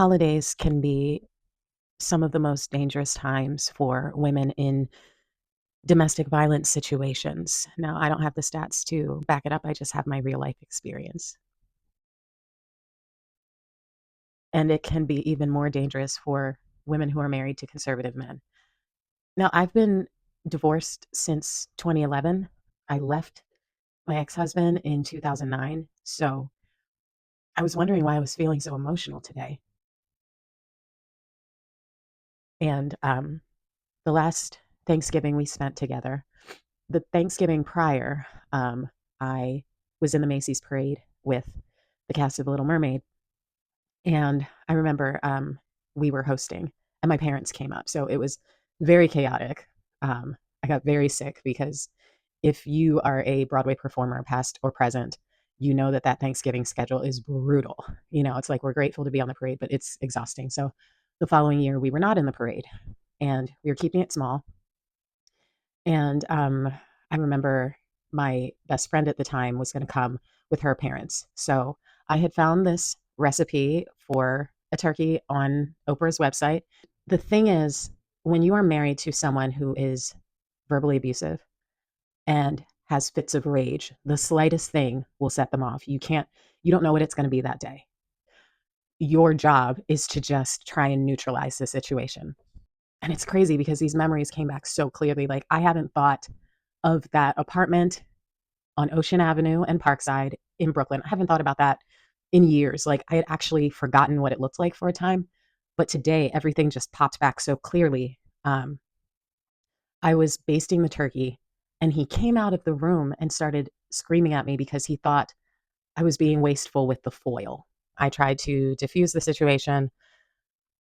Holidays can be some of the most dangerous times for women in domestic violence situations. Now, I don't have the stats to back it up, I just have my real life experience. And it can be even more dangerous for women who are married to conservative men. Now, I've been divorced since 2011. I left my ex husband in 2009. So I was wondering why I was feeling so emotional today. And the last Thanksgiving we spent together, the Thanksgiving prior, I was in the Macy's parade with the cast of The Little Mermaid, and I remember we were hosting, and my parents came up, so it was very chaotic. I got very sick because if you are a Broadway performer, past or present, you know that that Thanksgiving schedule is brutal. It's like we're grateful to be on the parade, but it's exhausting. So the following year, we were not in the parade, and we were keeping it small. And I remember my best friend at the time was going to come with her parents. So I had found this recipe for a turkey on Oprah's website. The thing is, when you are married to someone who is verbally abusive and has fits of rage, the slightest thing will set them off. You don't know what it's going to be that day. Your job is to just try and neutralize the situation. And it's crazy because these memories came back so clearly. Like, I haven't thought of that apartment on Ocean Avenue and Parkside in Brooklyn. I haven't thought about that in years. Like, I had actually forgotten what it looked like for a time. But today, everything just popped back so clearly. I was basting the turkey, and he came out of the room and started screaming at me because he thought I was being wasteful with the foil. I tried to diffuse the situation.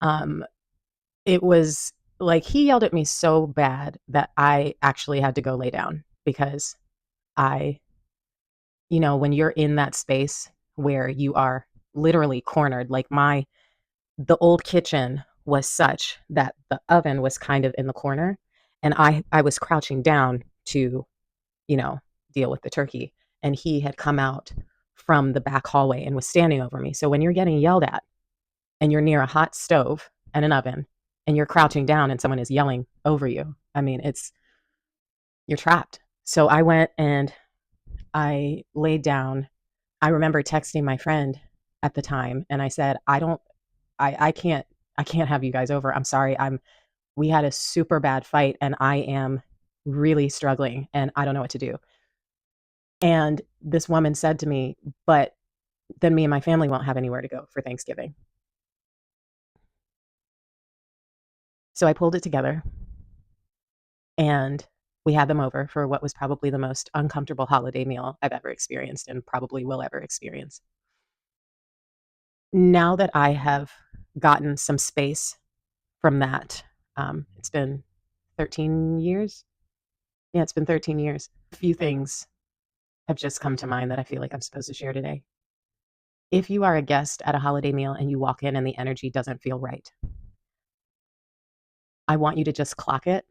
Um, it was like he yelled at me so bad that I actually had to go lay down because I when you're in that space where you are literally cornered, like the old kitchen was such that the oven was kind of in the corner, and I was crouching down to, you know, deal with the turkey, and he had come out from the back hallway and was standing over me. So when you're getting yelled at and you're near a hot stove and an oven and you're crouching down and someone is yelling over you, I mean, you're trapped. So I went and I laid down. I remember texting my friend at the time and I said, I can't have you guys over. I'm sorry. We had a super bad fight and I am really struggling and I don't know what to do. And this woman said to me, but then me and my family won't have anywhere to go for Thanksgiving. So I pulled it together and we had them over for what was probably the most uncomfortable holiday meal I've ever experienced and probably will ever experience. Now that I have gotten some space from that, it's been 13 years. Yeah, it's been 13 years. A few things have just come to mind that I feel like I'm supposed to share today. If you are a guest at a holiday meal and you walk in and the energy doesn't feel right, I want you to just clock it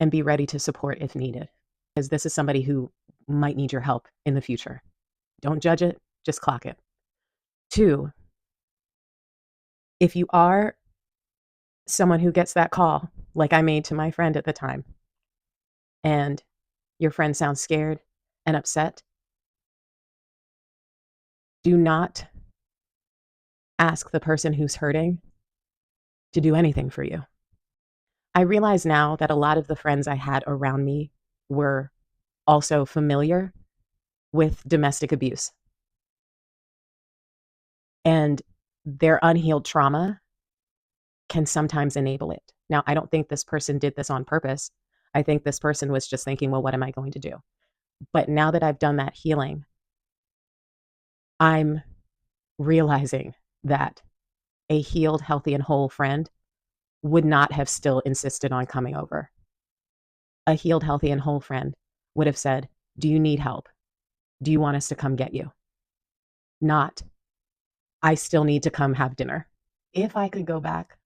and be ready to support if needed, because this is somebody who might need your help in the future. Don't judge it, just clock it. Two, if you are someone who gets that call, like I made to my friend at the time, and your friend sounds scared and upset, do not ask the person who's hurting to do anything for you. I realize now that a lot of the friends I had around me were also familiar with domestic abuse, and their unhealed trauma can sometimes enable it. Now, I don't think this person did this on purpose. I think this person was just thinking, well, what am I going to do? But now that I've done that healing, I'm realizing that a healed, healthy, and whole friend would not have still insisted on coming over. A healed, healthy, and whole friend would have said, do you need help? Do you want us to come get you? Not, I still need to come have dinner. If I could go back,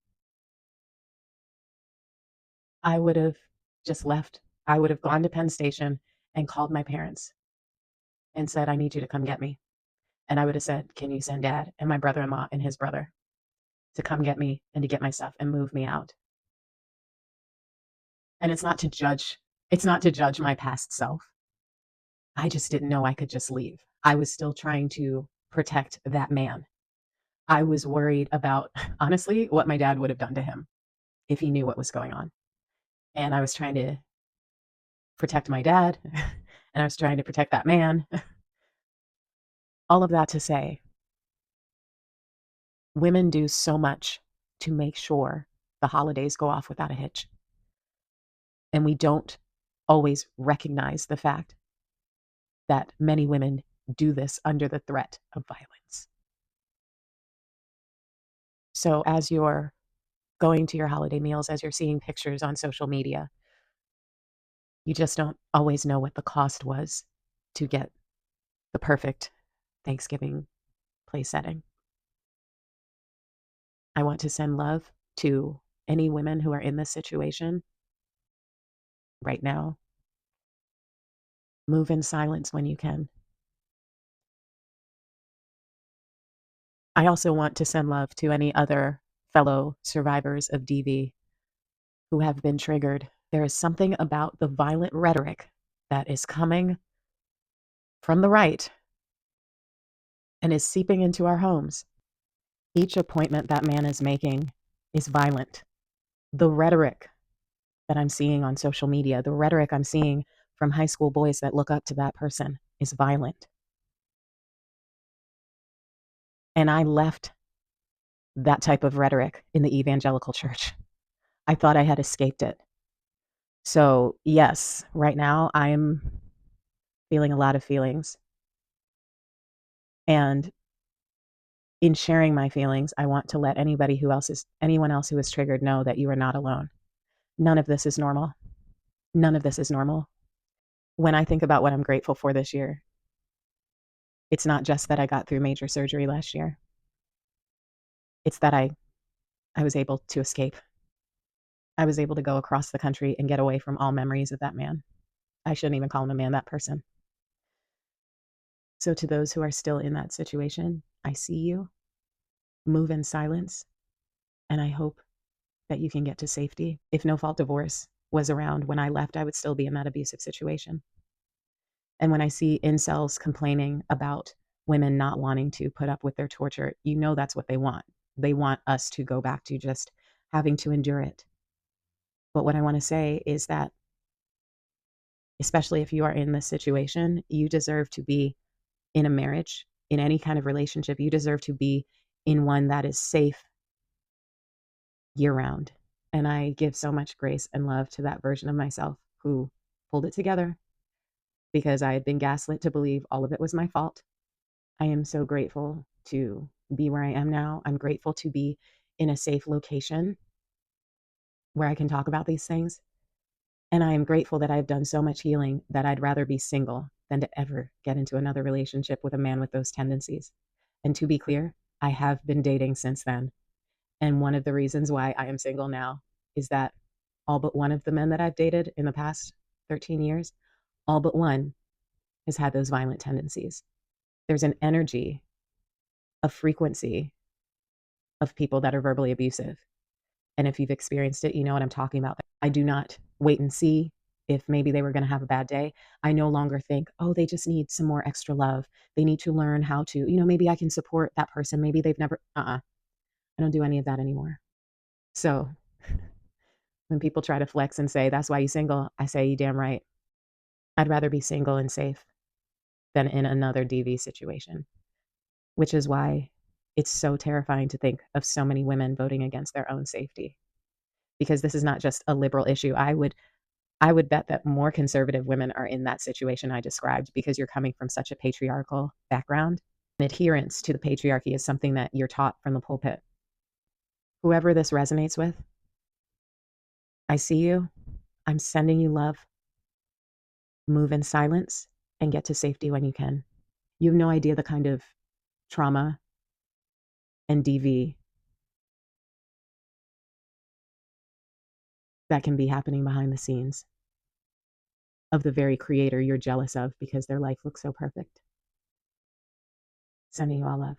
I would have just left. I would have gone to Penn Station and called my parents and said, I need you to come get me. And I would have said, "Can you send dad and my brother-in-law and his brother to come get me and to get my stuff and move me out?" And it's not to judge my past self. I just didn't know I could just leave. I was still trying to protect that man. I was worried about, honestly, what my dad would have done to him if he knew what was going on. And I was trying to protect my dad, and I was trying to protect that man. All of that to say, women do so much to make sure the holidays go off without a hitch. And we don't always recognize the fact that many women do this under the threat of violence. So, as you're going to your holiday meals, as you're seeing pictures on social media, you just don't always know what the cost was to get the perfect Thanksgiving place setting. I want to send love to any women who are in this situation right now. Move in silence when you can. I also want to send love to any other fellow survivors of DV who have been triggered. There is something about the violent rhetoric that is coming from the right and is seeping into our homes. Each appointment that man is making is violent. The rhetoric that I'm seeing on social media, the rhetoric I'm seeing from high school boys that look up to that person is violent. And I left that type of rhetoric in the evangelical church. I thought I had escaped it. So, yes, right now I'm feeling a lot of feelings. And in sharing my feelings, I want to let anyone else who is triggered know that you are not alone. None of this is normal. None of this is normal. When I think about what I'm grateful for this year, it's not just that I got through major surgery last year. It's that I was able to escape. I was able to go across the country and get away from all memories of that man. I shouldn't even call him a man, that person. So to those who are still in that situation, I see you. Move in silence, and I hope that you can get to safety. If no fault divorce was around when I left, I would still be in that abusive situation. And when I see incels complaining about women not wanting to put up with their torture, you know that's what they want. They want us to go back to just having to endure it. But what I want to say is that, especially if you are in this situation, you deserve to be in a marriage, in any kind of relationship. You deserve to be in one that is safe year round. And I give so much grace and love to that version of myself who pulled it together because I had been gaslit to believe all of it was my fault. I am so grateful to be where I am now. I'm grateful to be in a safe location where I can talk about these things. And I am grateful that I've done so much healing that I'd rather be single than to ever get into another relationship with a man with those tendencies. And to be clear, I have been dating since then. And one of the reasons why I am single now is that all but one of the men that I've dated in the past 13 years, all but one has had those violent tendencies. There's an energy, a frequency of people that are verbally abusive. And if you've experienced it, you know what I'm talking about. I do not wait and see if maybe they were going to have a bad day. I no longer think, oh, they just need some more extra love. They need to learn how to, maybe I can support that person. Maybe they've never, I don't do any of that anymore. So when people try to flex and say, that's why you're single, I say, you damn right. I'd rather be single and safe than in another DV situation, which is why it's so terrifying to think of so many women voting against their own safety, because this is not just a liberal issue. I would bet that more conservative women are in that situation I described because you're coming from such a patriarchal background. Adherence to the patriarchy is something that you're taught from the pulpit. Whoever this resonates with, I see you. I'm sending you love. Move in silence and get to safety when you can. You have no idea the kind of trauma and DV that can be happening behind the scenes of the very creator you're jealous of because their life looks so perfect. Sending you all love.